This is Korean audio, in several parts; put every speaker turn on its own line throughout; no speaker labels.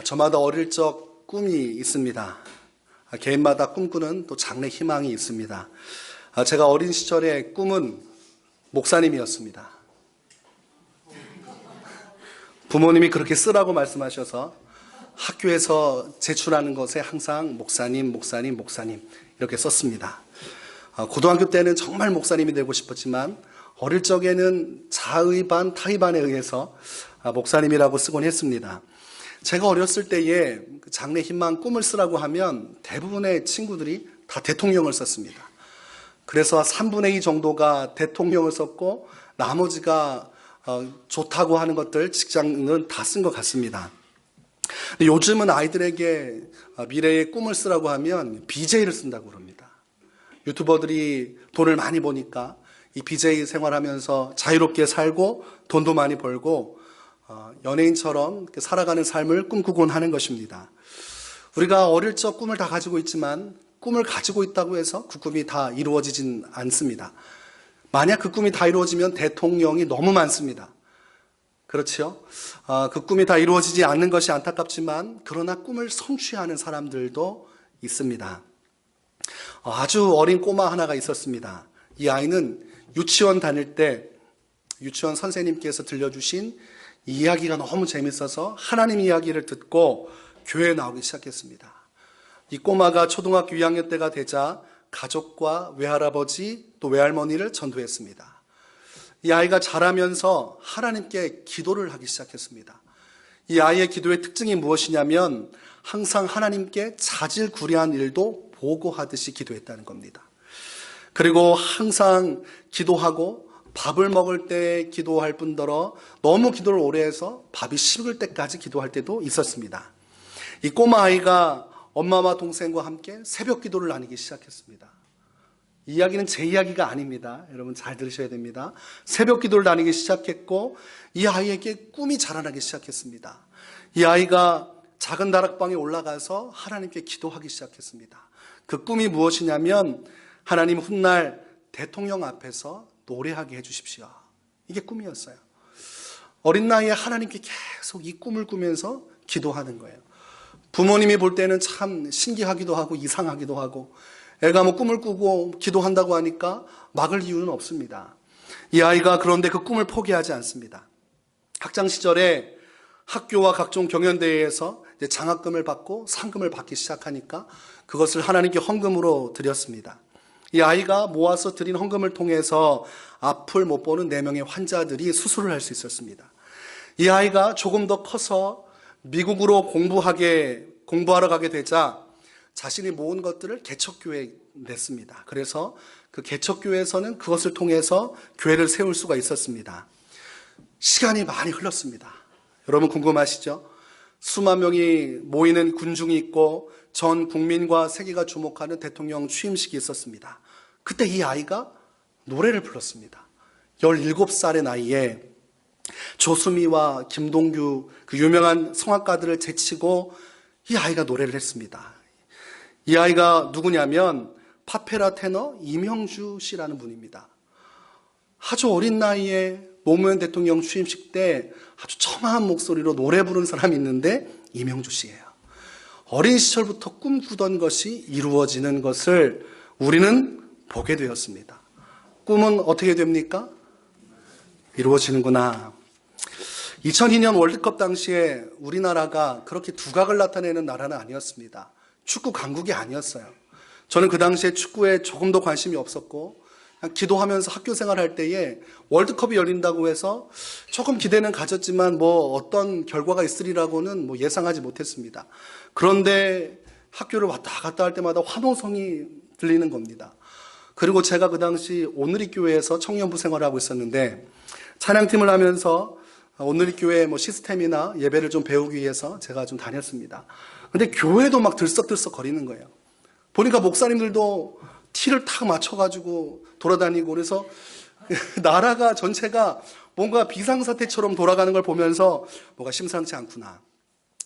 저마다 어릴 적 꿈이 있습니다. 개인마다 꿈꾸는 또 장래 희망이 있습니다. 제가 어린 시절의 꿈은 목사님이었습니다. 부모님이 그렇게 쓰라고 말씀하셔서 학교에서 제출하는 것에 항상 목사님 이렇게 썼습니다. 고등학교 때는 정말 목사님이 되고 싶었지만 어릴 적에는 자의 반 타의 반에 의해서 목사님이라고 쓰곤 했습니다. 제가 어렸을 때에 장래 희망 꿈을 쓰라고 하면 대부분의 친구들이 다 대통령을 썼습니다. 그래서 3분의 2 정도가 대통령을 썼고 나머지가 좋다고 하는 것들 직장은 다 쓴 것 같습니다. 근데 요즘은 아이들에게 미래의 꿈을 쓰라고 하면 BJ를 쓴다고 그럽니다. 유튜버들이 돈을 많이 버니까 이 BJ 생활하면서 자유롭게 살고 돈도 많이 벌고 연예인처럼 살아가는 삶을 꿈꾸곤 하는 것입니다. 우리가 어릴 적 꿈을 다 가지고 있지만 꿈을 가지고 있다고 해서 그 꿈이 다 이루어지진 않습니다. 만약 그 꿈이 다 이루어지면 대통령이 너무 많습니다. 그렇죠? 그 꿈이 다 이루어지지 않는 것이 안타깝지만 그러나 꿈을 성취하는 사람들도 있습니다. 아주 어린 꼬마 하나가 있었습니다. 이 아이는 유치원 다닐 때 유치원 선생님께서 들려주신 이야기가 너무 재밌어서 하나님 이야기를 듣고 교회에 나오기 시작했습니다. 이 꼬마가 초등학교 2학년 때가 되자 가족과 외할아버지 또 외할머니를 전도했습니다. 이 아이가 자라면서 하나님께 기도를 하기 시작했습니다. 이 아이의 기도의 특징이 무엇이냐면 항상 하나님께 자질구레한 일도 보고하듯이 기도했다는 겁니다. 그리고 항상 기도하고 밥을 먹을 때 기도할 뿐더러 너무 기도를 오래 해서 밥이 식을 때까지 기도할 때도 있었습니다. 이 꼬마 아이가 엄마와 동생과 함께 새벽 기도를 나누기 시작했습니다. 이 이야기는 제 이야기가 아닙니다. 여러분 잘 들으셔야 됩니다. 새벽 기도를 나누기 시작했고 이 아이에게 꿈이 자라나기 시작했습니다. 이 아이가 작은 다락방에 올라가서 하나님께 기도하기 시작했습니다. 그 꿈이 무엇이냐면 하나님 훗날 대통령 앞에서 노래하게 해주십시오. 이게 꿈이었어요. 어린 나이에 하나님께 계속 이 꿈을 꾸면서 기도하는 거예요. 부모님이 볼 때는 참 신기하기도 하고 이상하기도 하고 애가 뭐 꿈을 꾸고 기도한다고 하니까 막을 이유는 없습니다. 이 아이가 그런데 그 꿈을 포기하지 않습니다. 학창 시절에 학교와 각종 경연대회에서 장학금을 받고 상금을 받기 시작하니까 그것을 하나님께 헌금으로 드렸습니다. 이 아이가 모아서 드린 헌금을 통해서 앞을 못 보는 4명의 환자들이 수술을 할 수 있었습니다. 이 아이가 조금 더 커서 미국으로 공부하러 가게 되자 자신이 모은 것들을 개척교회에 냈습니다. 그래서 그 개척교회에서는 그것을 통해서 교회를 세울 수가 있었습니다. 시간이 많이 흘렀습니다. 여러분 궁금하시죠? 수만 명이 모이는 군중이 있고 전 국민과 세계가 주목하는 대통령 취임식이 있었습니다. 그때 이 아이가 노래를 불렀습니다. 17살의 나이에 조수미와 김동규 그 유명한 성악가들을 제치고 이 아이가 노래를 했습니다. 이 아이가 누구냐면 파페라 테너 이명주 씨라는 분입니다. 아주 어린 나이에 노무현 대통령 취임식 때 아주 첨아한 목소리로 노래 부른 사람이 있는데 이명주 씨예요. 어린 시절부터 꿈꾸던 것이 이루어지는 것을 우리는 보게 되었습니다. 꿈은 어떻게 됩니까? 이루어지는구나. 2002년 월드컵 당시에 우리나라가 그렇게 두각을 나타내는 나라는 아니었습니다. 축구 강국이 아니었어요. 저는 그 당시에 축구에 조금도 관심이 없었고 그냥 기도하면서 학교 생활할 때에 월드컵이 열린다고 해서 조금 기대는 가졌지만 뭐 어떤 결과가 있으리라고는 뭐 예상하지 못했습니다. 그런데 학교를 왔다 갔다 할 때마다 환호성이 들리는 겁니다. 그리고 제가 그 당시 오늘리 교회에서 청년부 생활을 하고 있었는데 찬양팀을 하면서 오늘리 교회 뭐 시스템이나 예배를 좀 배우기 위해서 제가 좀 다녔습니다. 근데 교회도 막 들썩들썩 거리는 거예요. 보니까 목사님들도 티를 탁 맞춰가지고 돌아다니고 그래서 나라가 전체가 뭔가 비상사태처럼 돌아가는 걸 보면서 뭐가 심상치 않구나.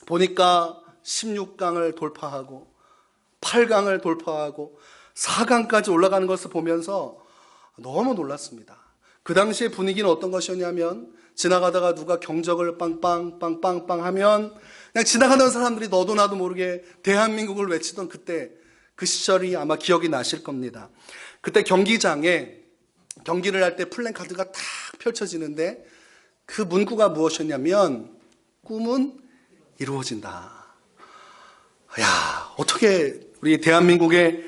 보니까 16강을 돌파하고 8강을 돌파하고 4강까지 올라가는 것을 보면서 너무 놀랐습니다. 그 당시의 분위기는 어떤 것이었냐면 지나가다가 누가 경적을 빵빵빵빵빵 하면 그냥 지나가던 사람들이 너도 나도 모르게 대한민국을 외치던 그때 그 시절이 아마 기억이 나실 겁니다. 그때 경기장에 경기를 할 때 플랜카드가 탁 펼쳐지는데 그 문구가 무엇이었냐면 꿈은 이루어진다. 야, 어떻게 우리 대한민국에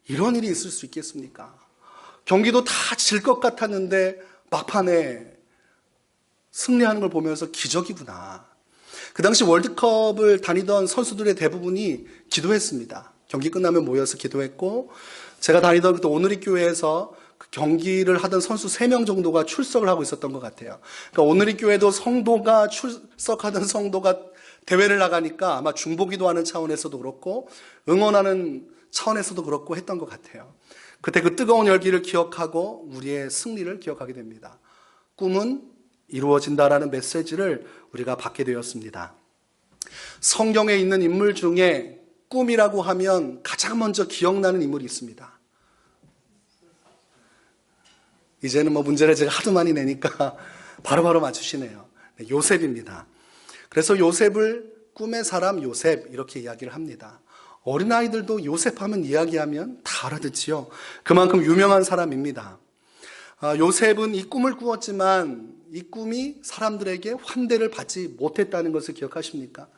이런 일이 있을 수 있겠습니까? 경기도 다 질 것 같았는데 막판에 승리하는 걸 보면서 기적이구나. 그 당시 월드컵을 다니던 선수들의 대부분이 기도했습니다. 경기 끝나면 모여서 기도했고, 제가 다니던 그때 오늘리 교회에서 그 경기를 하던 선수 3명 정도가 출석을 하고 있었던 것 같아요. 그러니까 오늘리 교회도 성도가 출석하던 성도가 대회를 나가니까 아마 중보기도 하는 차원에서도 그렇고 응원하는 차원에서도 그렇고 했던 것 같아요. 그때 그 뜨거운 열기를 기억하고 우리의 승리를 기억하게 됩니다. 꿈은 이루어진다라는 메시지를 우리가 받게 되었습니다. 성경에 있는 인물 중에 꿈이라고 하면 가장 먼저 기억나는 인물이 있습니다. 이제는 뭐 문제를 제가 하도 많이 내니까 바로바로 맞추시네요. 요셉입니다. 그래서 요셉을 꿈의 사람 요셉 이렇게 이야기를 합니다. 어린아이들도 요셉 하면 이야기하면 다 알아듣지요. 그만큼 유명한 사람입니다. 요셉은 이 꿈을 꾸었지만 이 꿈이 사람들에게 환대를 받지 못했다는 것을 기억하십니까?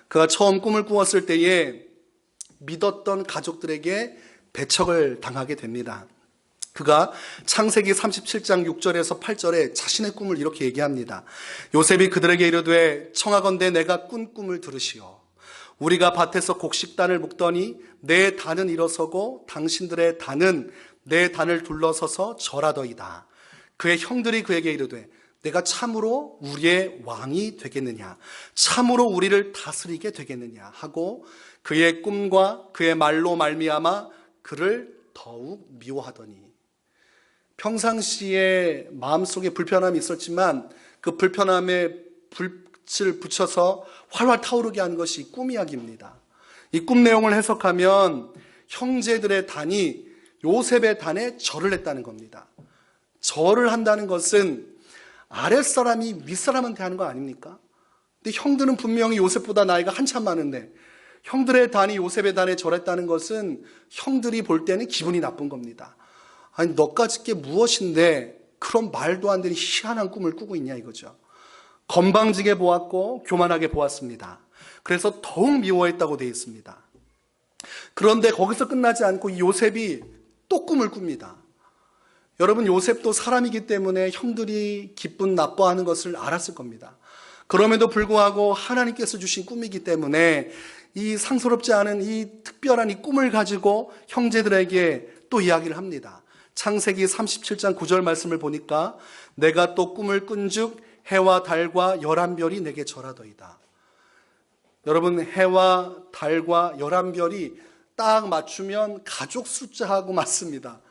그가 처음 꿈을 꾸었을 때에 믿었던 가족들에게 배척을 당하게 됩니다. 그가 창세기 37장 6절에서 8절에 자신의 꿈을 이렇게 얘기합니다. 요셉이 그들에게 이르되 청하건대 내가 꾼 꿈을 들으시오. 우리가 밭에서 곡식단을 묶더니 내 단은 일어서고 당신들의 단은 내 단을 둘러서서 절하더이다. 그의 형들이 그에게 이르되 내가 참으로 우리의 왕이 되겠느냐, 참으로 우리를 다스리게 되겠느냐 하고 그의 꿈과 그의 말로 말미암아 그를 더욱 미워하더니, 평상시에 마음속에 불편함이 있었지만 그 불편함에 불을 붙여서 활활 타오르게 하는 것이 이 꿈 이야기입니다. 이 꿈 내용을 해석하면 형제들의 단이 요셉의 단에 절을 했다는 겁니다. 절을 한다는 것은 아랫사람이 윗사람한테 하는 거 아닙니까? 근데 형들은 분명히 요셉보다 나이가 한참 많은데 형들의 단이 요셉의 단에 절했다는 것은 형들이 볼 때는 기분이 나쁜 겁니다. 아니 너까짓 게 무엇인데 그런 말도 안 되는 희한한 꿈을 꾸고 있냐 이거죠. 건방지게 보았고 교만하게 보았습니다. 그래서 더욱 미워했다고 되어 있습니다. 그런데 거기서 끝나지 않고 이 요셉이 또 꿈을 꿉니다. 여러분, 요셉도 사람이기 때문에 형들이 기쁜 나빠하는 것을 알았을 겁니다. 그럼에도 불구하고 하나님께서 주신 꿈이기 때문에 이 상스럽지 않은 이 특별한 이 꿈을 가지고 형제들에게 또 이야기를 합니다. 창세기 37장 9절 말씀을 보니까 내가 또 꿈을 꾼즉 해와 달과 11별이 내게 절하더이다. 여러분, 해와 달과 11별이 딱 맞추면 가족 숫자하고 맞습니다.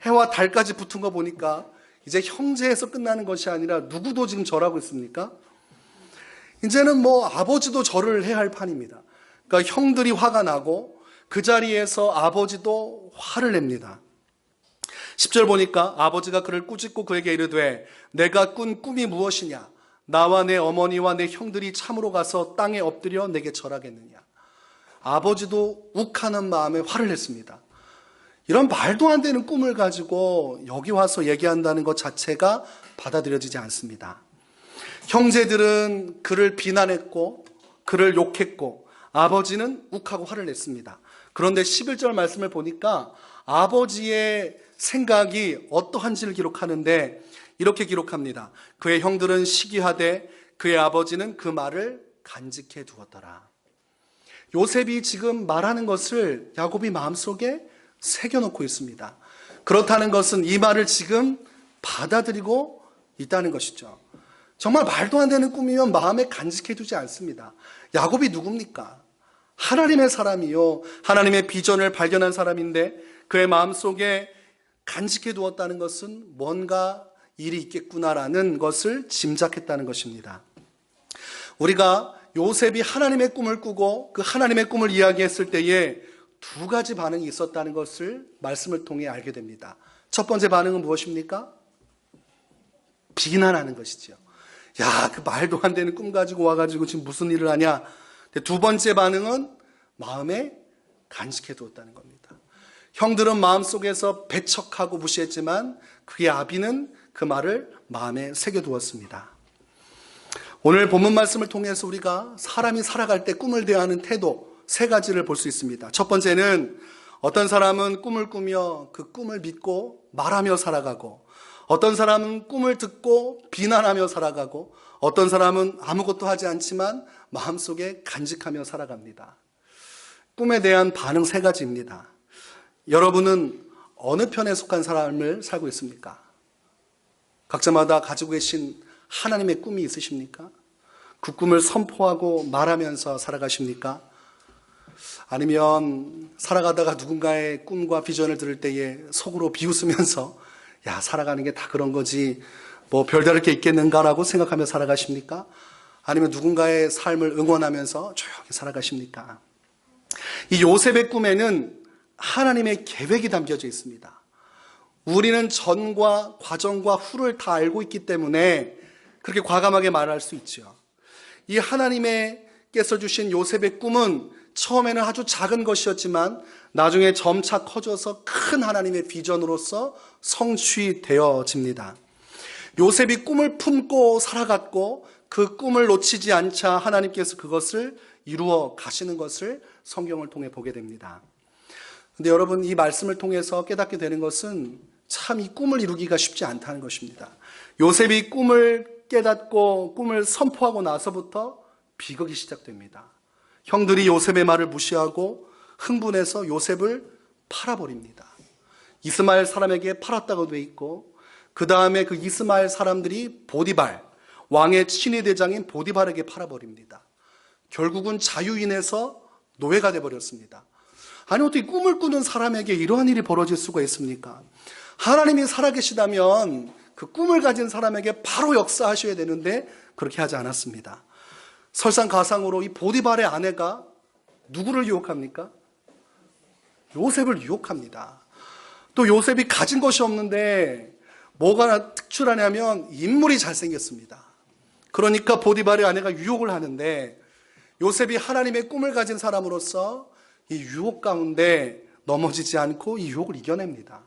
해와 달까지 붙은 거 보니까 이제 형제에서 끝나는 것이 아니라 누구도 지금 절하고 있습니까? 이제는 뭐 아버지도 절을 해야 할 판입니다. 그러니까 형들이 화가 나고 그 자리에서 아버지도 화를 냅니다. 10절 보니까 아버지가 그를 꾸짖고 그에게 이르되 내가 꾼 꿈이 무엇이냐? 나와 내 어머니와 내 형들이 참으로 가서 땅에 엎드려 내게 절하겠느냐? 아버지도 욱하는 마음에 화를 냈습니다. 이런 말도 안 되는 꿈을 가지고 여기 와서 얘기한다는 것 자체가 받아들여지지 않습니다. 형제들은 그를 비난했고 그를 욕했고 아버지는 욱하고 화를 냈습니다. 그런데 11절 말씀을 보니까 아버지의 생각이 어떠한지를 기록하는데 이렇게 기록합니다. 그의 형들은 시기하되 그의 아버지는 그 말을 간직해 두었더라. 요셉이 지금 말하는 것을 야곱이 마음속에 새겨놓고 있습니다. 그렇다는 것은 이 말을 지금 받아들이고 있다는 것이죠. 정말 말도 안 되는 꿈이면 마음에 간직해두지 않습니다. 야곱이 누굽니까? 하나님의 사람이요, 하나님의 비전을 발견한 사람인데 그의 마음속에 간직해두었다는 것은 뭔가 일이 있겠구나라는 것을 짐작했다는 것입니다. 우리가 요셉이 하나님의 꿈을 꾸고 그 하나님의 꿈을 이야기했을 때에 두 가지 반응이 있었다는 것을 말씀을 통해 알게 됩니다. 첫 번째 반응은 무엇입니까? 비난하는 것이죠. 야, 그 말도 안 되는 꿈 가지고 와가지고 지금 무슨 일을 하냐. 근데 두 번째 반응은 마음에 간직해 두었다는 겁니다. 형들은 마음속에서 배척하고 무시했지만 그의 아비는 그 말을 마음에 새겨두었습니다. 오늘 본문 말씀을 통해서 우리가 사람이 살아갈 때 꿈을 대하는 태도 세 가지를 볼 수 있습니다. 첫 번째는 어떤 사람은 꿈을 꾸며 그 꿈을 믿고 말하며 살아가고, 어떤 사람은 꿈을 듣고 비난하며 살아가고, 어떤 사람은 아무것도 하지 않지만 마음속에 간직하며 살아갑니다. 꿈에 대한 반응 세 가지입니다. 여러분은 어느 편에 속한 삶을 살고 있습니까? 각자마다 가지고 계신 하나님의 꿈이 있으십니까? 그 꿈을 선포하고 말하면서 살아가십니까? 아니면 살아가다가 누군가의 꿈과 비전을 들을 때에 속으로 비웃으면서 야, 살아가는 게 다 그런 거지 뭐 별다를 게 있겠는가라고 생각하며 살아가십니까? 아니면 누군가의 삶을 응원하면서 조용히 살아가십니까? 이 요셉의 꿈에는 하나님의 계획이 담겨져 있습니다. 우리는 전과 과정과 후를 다 알고 있기 때문에 그렇게 과감하게 말할 수 있죠. 이 하나님께서 주신 요셉의 꿈은 처음에는 아주 작은 것이었지만 나중에 점차 커져서 큰 하나님의 비전으로서 성취되어집니다. 요셉이 꿈을 품고 살아갔고 그 꿈을 놓치지 않자 하나님께서 그것을 이루어 가시는 것을 성경을 통해 보게 됩니다. 근데 여러분, 이 말씀을 통해서 깨닫게 되는 것은 참 이 꿈을 이루기가 쉽지 않다는 것입니다. 요셉이 꿈을 깨닫고 꿈을 선포하고 나서부터 비극이 시작됩니다. 형들이 요셉의 말을 무시하고 흥분해서 요셉을 팔아버립니다. 이스마엘 사람에게 팔았다고 돼 있고, 그 다음에 그 이스마엘 사람들이 보디발, 왕의 친위 대장인 보디발에게 팔아버립니다. 결국은 자유인에서 노예가 되어버렸습니다. 아니, 어떻게 꿈을 꾸는 사람에게 이러한 일이 벌어질 수가 있습니까? 하나님이 살아계시다면 그 꿈을 가진 사람에게 바로 역사하셔야 되는데 그렇게 하지 않았습니다. 설상가상으로 이 보디발의 아내가 누구를 유혹합니까? 요셉을 유혹합니다. 또 요셉이 가진 것이 없는데 뭐가 특출하냐면 인물이 잘생겼습니다. 그러니까 보디발의 아내가 유혹을 하는데 요셉이 하나님의 꿈을 가진 사람으로서 이 유혹 가운데 넘어지지 않고 이 유혹을 이겨냅니다.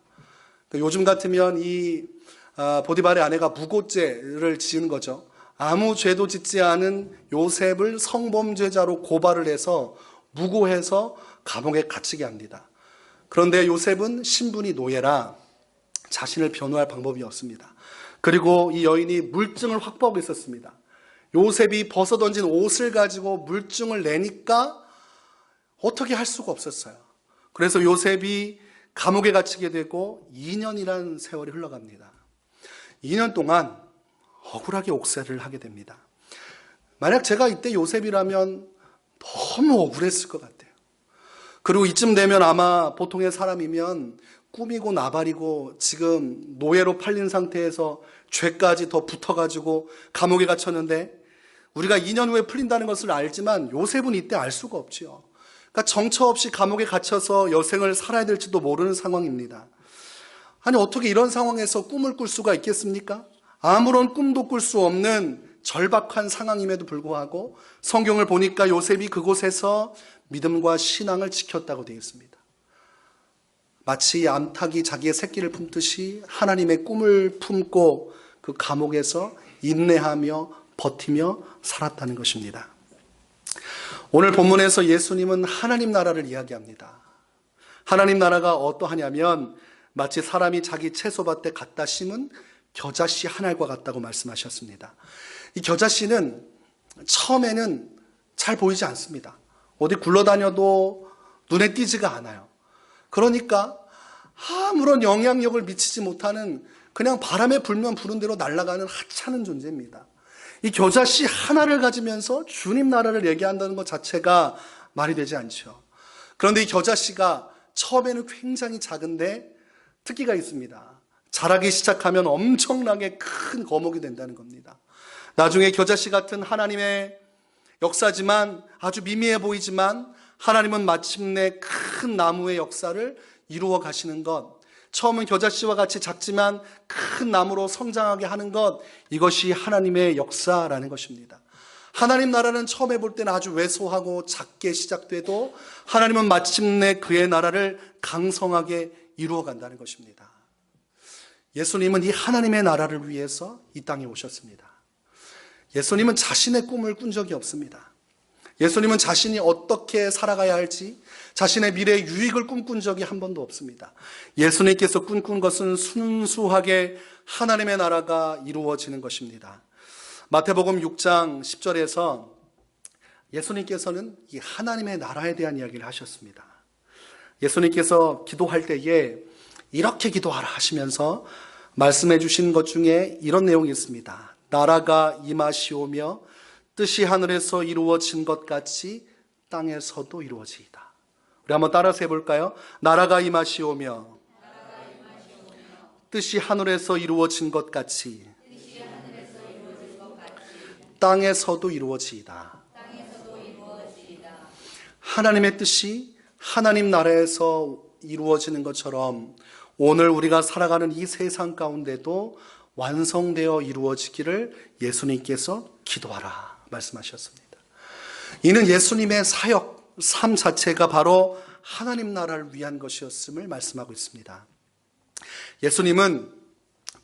요즘 같으면 이 보디발의 아내가 무고죄를 지은 거죠. 아무 죄도 짓지 않은 요셉을 성범죄자로 고발을 해서 무고해서 감옥에 갇히게 합니다. 그런데 요셉은 신분이 노예라 자신을 변호할 방법이 없습니다. 그리고 이 여인이 물증을 확보하고 있었습니다. 요셉이 벗어던진 옷을 가지고 물증을 내니까 어떻게 할 수가 없었어요. 그래서 요셉이 감옥에 갇히게 되고 2년이라는 세월이 흘러갑니다. 2년 동안 억울하게 옥살이를 하게 됩니다. 만약 제가 이때 요셉이라면 너무 억울했을 것 같아요. 그리고 이쯤 되면 아마 보통의 사람이면 꾸미고 나발이고 지금 노예로 팔린 상태에서 죄까지 더 붙어가지고 감옥에 갇혔는데 우리가 2년 후에 풀린다는 것을 알지만 요셉은 이때 알 수가 없지요. 그러니까 정처 없이 감옥에 갇혀서 여생을 살아야 될지도 모르는 상황입니다. 아니, 어떻게 이런 상황에서 꿈을 꿀 수가 있겠습니까? 아무런 꿈도 꿀 수 없는 절박한 상황임에도 불구하고 성경을 보니까 요셉이 그곳에서 믿음과 신앙을 지켰다고 되어 있습니다. 마치 암탉이 자기의 새끼를 품듯이 하나님의 꿈을 품고 그 감옥에서 인내하며 버티며 살았다는 것입니다. 오늘 본문에서 예수님은 하나님 나라를 이야기합니다. 하나님 나라가 어떠하냐면 마치 사람이 자기 채소밭에 갖다 심은 겨자씨 한 알과 같다고 말씀하셨습니다. 이 겨자씨는 처음에는 잘 보이지 않습니다. 어디 굴러다녀도 눈에 띄지가 않아요. 그러니까 아무런 영향력을 미치지 못하는 그냥 바람에 불면 부는 대로 날아가는 하찮은 존재입니다. 이 겨자씨 하나를 가지면서 주님 나라를 얘기한다는 것 자체가 말이 되지 않죠. 그런데 이 겨자씨가 처음에는 굉장히 작은데 특기가 있습니다. 자라기 시작하면 엄청나게 큰 거목이 된다는 겁니다. 나중에 겨자씨 같은 하나님의 역사지만 아주 미미해 보이지만 하나님은 마침내 큰 나무의 역사를 이루어 가시는 것, 처음은 겨자씨와 같이 작지만 큰 나무로 성장하게 하는 것, 이것이 하나님의 역사라는 것입니다. 하나님 나라는 처음에 볼 때는 아주 왜소하고 작게 시작돼도 하나님은 마침내 그의 나라를 강성하게 이루어간다는 것입니다. 예수님은 이 하나님의 나라를 위해서 이 땅에 오셨습니다. 예수님은 자신의 꿈을 꾼 적이 없습니다. 예수님은 자신이 어떻게 살아가야 할지, 자신의 미래의 유익을 꿈꾼 적이 한 번도 없습니다. 예수님께서 꿈꾼 것은 순수하게 하나님의 나라가 이루어지는 것입니다. 마태복음 6장 10절에서 예수님께서는 이 하나님의 나라에 대한 이야기를 하셨습니다. 예수님께서 기도할 때에 이렇게 기도하라 하시면서 말씀해 주신 것 중에 이런 내용이 있습니다. 나라가 임하시오며 뜻이 하늘에서 이루어진 것 같이 땅에서도 이루어지이다. 우리 한번 따라서 해볼까요? 나라가 임하시오며 뜻이 하늘에서 이루어진 것 같이 땅에서도 이루어지이다. 하나님의 뜻이 하나님 나라에서 이루어지는 것처럼 오늘 우리가 살아가는 이 세상 가운데도 완성되어 이루어지기를 예수님께서 기도하라 말씀하셨습니다. 이는 예수님의 사역, 삶 자체가 바로 하나님 나라를 위한 것이었음을 말씀하고 있습니다. 예수님은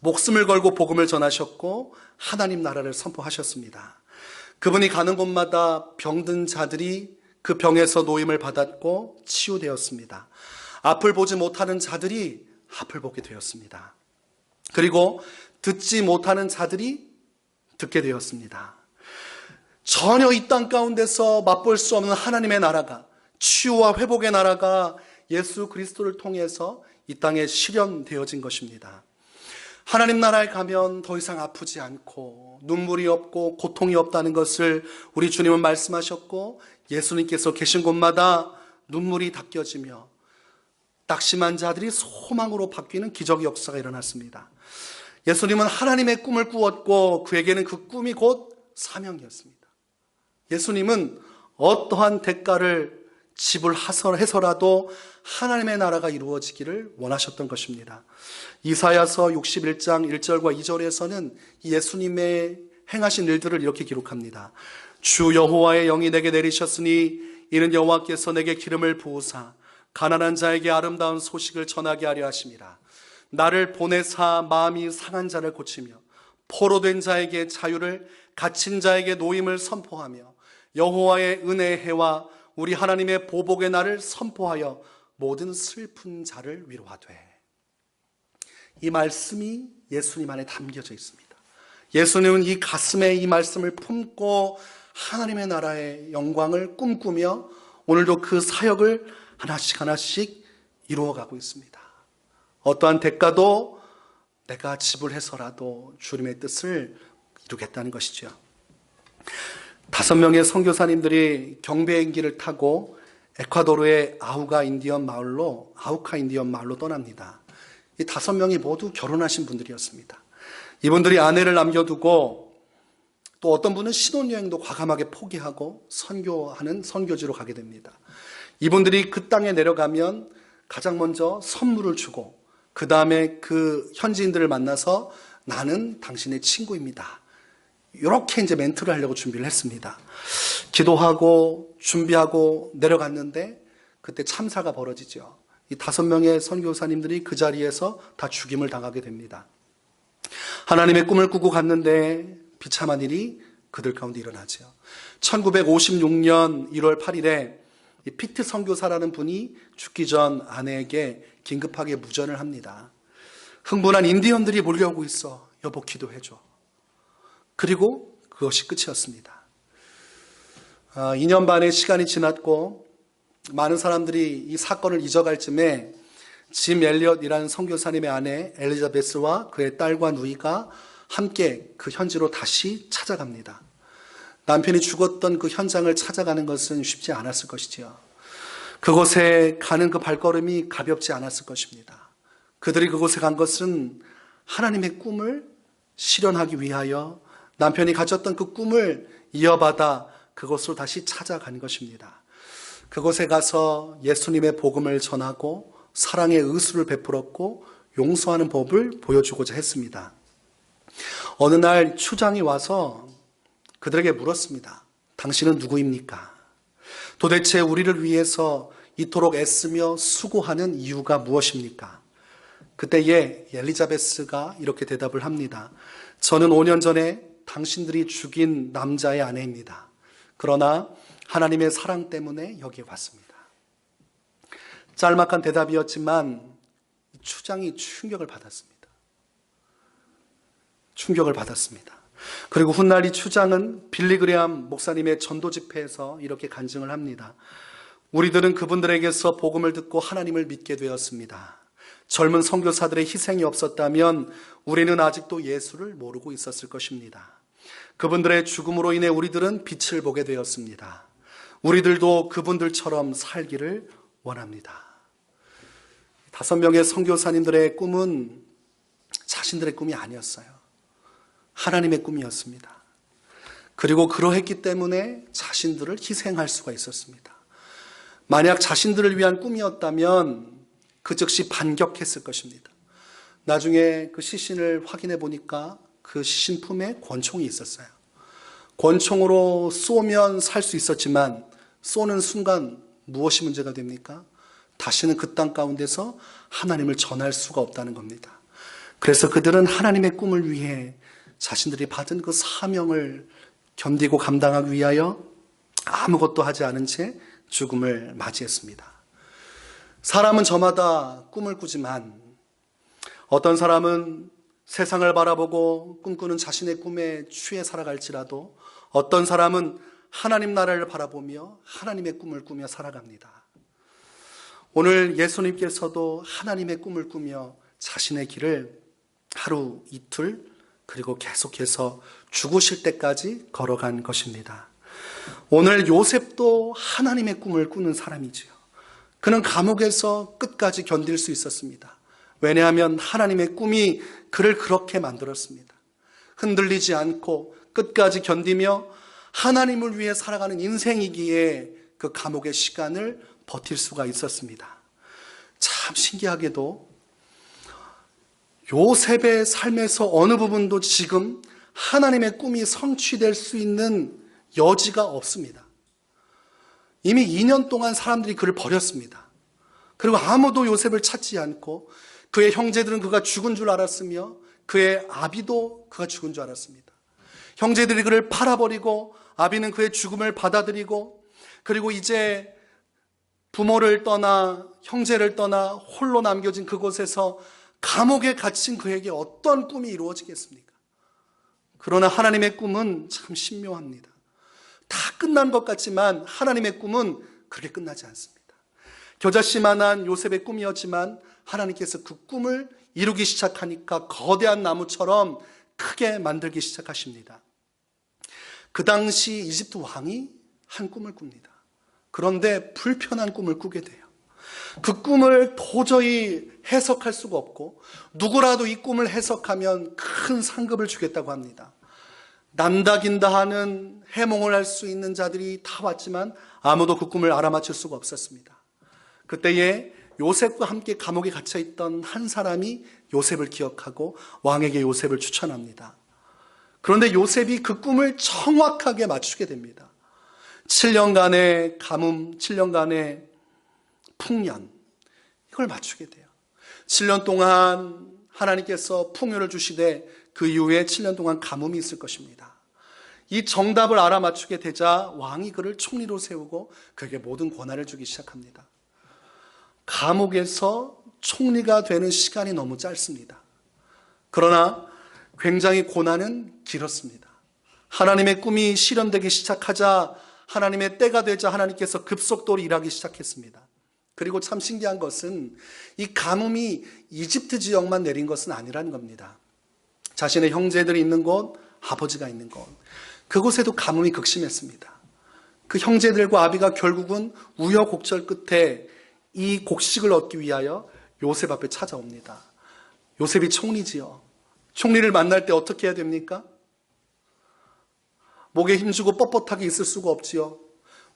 목숨을 걸고 복음을 전하셨고 하나님 나라를 선포하셨습니다. 그분이 가는 곳마다 병든 자들이 그 병에서 노임을 받았고 치유되었습니다. 앞을 보지 못하는 자들이 앞을 보게 되었습니다. 그리고 듣지 못하는 자들이 듣게 되었습니다. 전혀 이 땅 가운데서 맛볼 수 없는 하나님의 나라가, 치유와 회복의 나라가 예수 그리스도를 통해서 이 땅에 실현되어진 것입니다. 하나님 나라에 가면 더 이상 아프지 않고 눈물이 없고 고통이 없다는 것을 우리 주님은 말씀하셨고, 예수님께서 계신 곳마다 눈물이 닦여지며 낙심한 자들이 소망으로 바뀌는 기적의 역사가 일어났습니다. 예수님은 하나님의 꿈을 꾸었고 그에게는 그 꿈이 곧 사명이었습니다. 예수님은 어떠한 대가를 지불해서라도 하나님의 나라가 이루어지기를 원하셨던 것입니다. 이사야서 61장 1절과 2절에서는 예수님의 행하신 일들을 이렇게 기록합니다. 주 여호와의 영이 내게 내리셨으니 이는 여호와께서 내게 기름을 부으사 가난한 자에게 아름다운 소식을 전하게 하려 하심이라. 나를 보내사 마음이 상한 자를 고치며 포로된 자에게 자유를, 갇힌 자에게 노임을 선포하며 여호와의 은혜의 해와 우리 하나님의 보복의 날을 선포하여 모든 슬픈 자를 위로하되. 이 말씀이 예수님 안에 담겨져 있습니다. 예수님은 이 가슴에 이 말씀을 품고 하나님의 나라의 영광을 꿈꾸며 오늘도 그 사역을 하나씩 하나씩 이루어가고 있습니다. 어떠한 대가도 내가 지불해서라도 주님의 뜻을 이루겠다는 것이죠. 5명의 선교사님들이 경비행기를 타고 에콰도르의 아우카 인디언 마을로 떠납니다. 이 5명이 모두 결혼하신 분들이었습니다. 이분들이 아내를 남겨두고 또 어떤 분은 신혼여행도 과감하게 포기하고 선교하는 선교지로 가게 됩니다. 이분들이 그 땅에 내려가면 가장 먼저 선물을 주고 그 다음에 그 현지인들을 만나서 나는 당신의 친구입니다. 이렇게 이제 멘트를 하려고 준비를 했습니다. 기도하고 준비하고 내려갔는데 그때 참사가 벌어지죠. 이 5명의 선교사님들이 그 자리에서 다 죽임을 당하게 됩니다. 하나님의 꿈을 꾸고 갔는데 비참한 일이 그들 가운데 일어나죠. 1956년 1월 8일에 피트 선교사라는 분이 죽기 전 아내에게 긴급하게 무전을 합니다. 흥분한 인디언들이 몰려오고 있어. 여보 기도해줘. 그리고 그것이 끝이었습니다. 2년 반의 시간이 지났고 많은 사람들이 이 사건을 잊어갈 쯤에 짐 엘리엇이라는 선교사님의 아내 엘리자베스와 그의 딸과 누이가 함께 그 현지로 다시 찾아갑니다. 남편이 죽었던 그 현장을 찾아가는 것은 쉽지 않았을 것이지요. 그곳에 가는 그 발걸음이 가볍지 않았을 것입니다. 그들이 그곳에 간 것은 하나님의 꿈을 실현하기 위하여 남편이 가졌던 그 꿈을 이어받아 그곳으로 다시 찾아간 것입니다. 그곳에 가서 예수님의 복음을 전하고 사랑의 의수를 베풀었고 용서하는 법을 보여주고자 했습니다. 어느 날 추장이 와서 그들에게 물었습니다. 당신은 누구입니까? 도대체 우리를 위해서 이토록 애쓰며 수고하는 이유가 무엇입니까? 그때에 엘리자베스가 이렇게 대답을 합니다. 저는 5년 전에 당신들이 죽인 남자의 아내입니다. 그러나 하나님의 사랑 때문에 여기에 왔습니다. 짤막한 대답이었지만 추장이 충격을 받았습니다. 충격을 받았습니다. 그리고 훗날 이 추장은 빌리그레암 목사님의 전도 집회에서 이렇게 간증을 합니다. 우리들은 그분들에게서 복음을 듣고 하나님을 믿게 되었습니다. 젊은 선교사들의 희생이 없었다면 우리는 아직도 예수를 모르고 있었을 것입니다. 그분들의 죽음으로 인해 우리들은 빛을 보게 되었습니다. 우리들도 그분들처럼 살기를 원합니다. 5명의 선교사님들의 꿈은 자신들의 꿈이 아니었어요. 하나님의 꿈이었습니다. 그리고 그러했기 때문에 자신들을 희생할 수가 있었습니다. 만약 자신들을 위한 꿈이었다면 그 즉시 반격했을 것입니다. 나중에 그 시신을 확인해 보니까 그 시신 품에 권총이 있었어요. 권총으로 쏘면 살 수 있었지만 쏘는 순간 무엇이 문제가 됩니까? 다시는 그 땅 가운데서 하나님을 전할 수가 없다는 겁니다. 그래서 그들은 하나님의 꿈을 위해 자신들이 받은 그 사명을 견디고 감당하기 위하여 아무것도 하지 않은 채 죽음을 맞이했습니다. 사람은 저마다 꿈을 꾸지만 어떤 사람은 세상을 바라보고 꿈꾸는 자신의 꿈에 취해 살아갈지라도 어떤 사람은 하나님 나라를 바라보며 하나님의 꿈을 꾸며 살아갑니다. 오늘 예수님께서도 하나님의 꿈을 꾸며 자신의 길을 하루 이틀 그리고 계속해서 죽으실 때까지 걸어간 것입니다. 오늘 요셉도 하나님의 꿈을 꾸는 사람이지요. 그는 감옥에서 끝까지 견딜 수 있었습니다. 왜냐하면 하나님의 꿈이 그를 그렇게 만들었습니다. 흔들리지 않고 끝까지 견디며 하나님을 위해 살아가는 인생이기에 그 감옥의 시간을 버틸 수가 있었습니다. 참 신기하게도 요셉의 삶에서 어느 부분도 지금 하나님의 꿈이 성취될 수 있는 여지가 없습니다. 이미 2년 동안 사람들이 그를 버렸습니다. 그리고 아무도 요셉을 찾지 않고 그의 형제들은 그가 죽은 줄 알았으며 그의 아비도 그가 죽은 줄 알았습니다. 형제들이 그를 팔아버리고 아비는 그의 죽음을 받아들이고 그리고 이제 부모를 떠나 형제를 떠나 홀로 남겨진 그곳에서 감옥에 갇힌 그에게 어떤 꿈이 이루어지겠습니까? 그러나 하나님의 꿈은 참 신묘합니다. 다 끝난 것 같지만 하나님의 꿈은 그렇게 끝나지 않습니다. 겨자씨만한 요셉의 꿈이었지만 하나님께서 그 꿈을 이루기 시작하니까 거대한 나무처럼 크게 만들기 시작하십니다. 그 당시 이집트 왕이 한 꿈을 꿉니다. 그런데 불편한 꿈을 꾸게 돼요. 그 꿈을 도저히 해석할 수가 없고 누구라도 이 꿈을 해석하면 큰 상급을 주겠다고 합니다. 난다긴다 하는 해몽을 할 수 있는 자들이 다 왔지만 아무도 그 꿈을 알아맞힐 수가 없었습니다. 그때에 요셉과 함께 감옥에 갇혀있던 한 사람이 요셉을 기억하고 왕에게 요셉을 추천합니다. 그런데 요셉이 그 꿈을 정확하게 맞추게 됩니다. 7년간의 가뭄, 7년간의 풍년, 이걸 맞추게 돼요. 7년 동안 하나님께서 풍요를 주시되 그 이후에 7년 동안 가뭄이 있을 것입니다. 이 정답을 알아맞추게 되자 왕이 그를 총리로 세우고 그에게 모든 권한을 주기 시작합니다. 감옥에서 총리가 되는 시간이 너무 짧습니다. 그러나 굉장히 고난은 길었습니다. 하나님의 꿈이 실현되기 시작하자 하나님의 때가 되자 하나님께서 급속도로 일하기 시작했습니다. 그리고 참 신기한 것은 이 가뭄이 이집트 지역만 내린 것은 아니라는 겁니다. 자신의 형제들이 있는 곳, 아버지가 있는 곳, 그곳에도 가뭄이 극심했습니다. 그 형제들과 아비가 결국은 우여곡절 끝에 이 곡식을 얻기 위하여 요셉 앞에 찾아옵니다. 요셉이 총리지요. 총리를 만날 때 어떻게 해야 됩니까? 목에 힘주고 뻣뻣하게 있을 수가 없지요.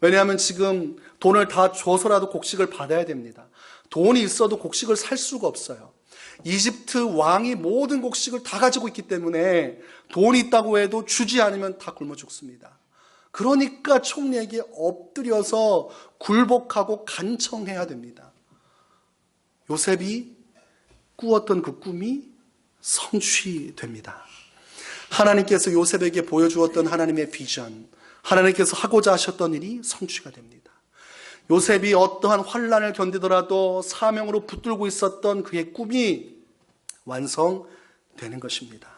왜냐하면 지금 돈을 다 줘서라도 곡식을 받아야 됩니다. 돈이 있어도 곡식을 살 수가 없어요. 이집트 왕이 모든 곡식을 다 가지고 있기 때문에 돈이 있다고 해도 주지 않으면 다 굶어 죽습니다. 그러니까 총리에게 엎드려서 굴복하고 간청해야 됩니다. 요셉이 꾸었던 그 꿈이 성취됩니다. 하나님께서 요셉에게 보여주었던 하나님의 비전, 하나님께서 하고자 하셨던 일이 성취가 됩니다. 요셉이 어떠한 환난을 견디더라도 사명으로 붙들고 있었던 그의 꿈이 완성되는 것입니다.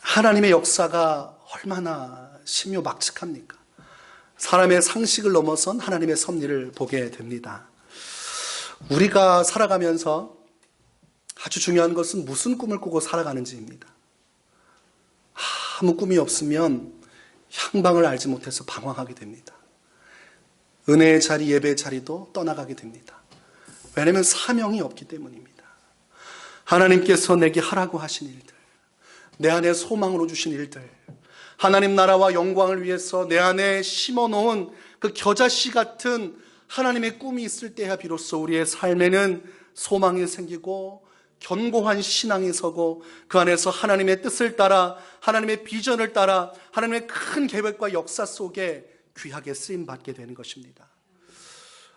하나님의 역사가 얼마나 신묘막측합니까? 사람의 상식을 넘어선 하나님의 섭리를 보게 됩니다. 우리가 살아가면서 아주 중요한 것은 무슨 꿈을 꾸고 살아가는지입니다. 아무 꿈이 없으면 향방을 알지 못해서 방황하게 됩니다. 은혜의 자리, 예배의 자리도 떠나가게 됩니다. 왜냐하면 사명이 없기 때문입니다. 하나님께서 내게 하라고 하신 일들, 내 안에 소망으로 주신 일들, 하나님 나라와 영광을 위해서 내 안에 심어놓은 그 겨자씨 같은 하나님의 꿈이 있을 때야 비로소 우리의 삶에는 소망이 생기고 견고한 신앙이 서고 그 안에서 하나님의 뜻을 따라 하나님의 비전을 따라 하나님의 큰 계획과 역사 속에 귀하게 쓰임받게 되는 것입니다.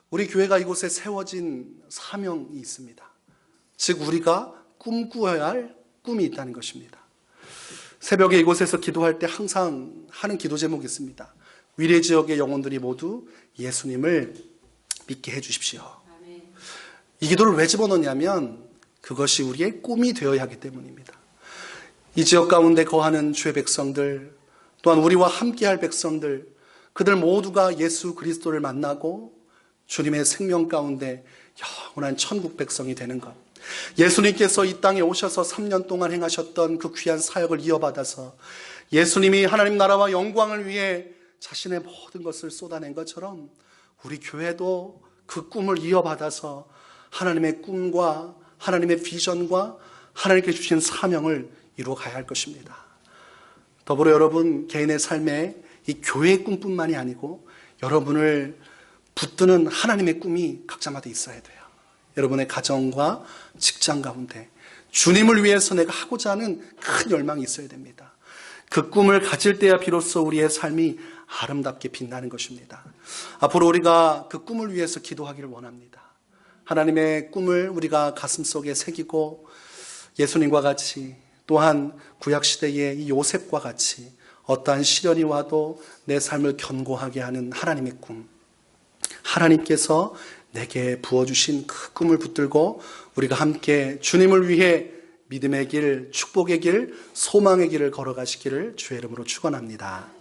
우리 교회가 이곳에 세워진 사명이 있습니다. 즉 우리가 꿈꾸어야 할 꿈이 있다는 것입니다. 새벽에 이곳에서 기도할 때 항상 하는 기도 제목이 있습니다. 위례 지역의 영혼들이 모두 예수님을 믿게 해주십시오. 이 기도를 왜 집어넣냐면 그것이 우리의 꿈이 되어야 하기 때문입니다. 이 지역 가운데 거하는 주의 백성들, 또한 우리와 함께할 백성들, 그들 모두가 예수 그리스도를 만나고 주님의 생명 가운데 영원한 천국 백성이 되는 것, 예수님께서 이 땅에 오셔서 3년 동안 행하셨던 그 귀한 사역을 이어받아서 예수님이 하나님 나라와 영광을 위해 자신의 모든 것을 쏟아낸 것처럼 우리 교회도 그 꿈을 이어받아서 하나님의 꿈과 하나님의 비전과 하나님께 주신 사명을 이루어가야 할 것입니다. 더불어 여러분 개인의 삶에 이 교회의 꿈뿐만이 아니고 여러분을 붙드는 하나님의 꿈이 각자마다 있어야 돼요. 여러분의 가정과 직장 가운데 주님을 위해서 내가 하고자 하는 큰 열망이 있어야 됩니다. 그 꿈을 가질 때야 비로소 우리의 삶이 아름답게 빛나는 것입니다. 앞으로 우리가 그 꿈을 위해서 기도하기를 원합니다. 하나님의 꿈을 우리가 가슴속에 새기고 예수님과 같이 또한 구약시대의 이 요셉과 같이 어떠한 시련이 와도 내 삶을 견고하게 하는 하나님의 꿈, 하나님께서 내게 부어주신 그 꿈을 붙들고 우리가 함께 주님을 위해 믿음의 길, 축복의 길, 소망의 길을 걸어가시기를 주의 이름으로 축원합니다.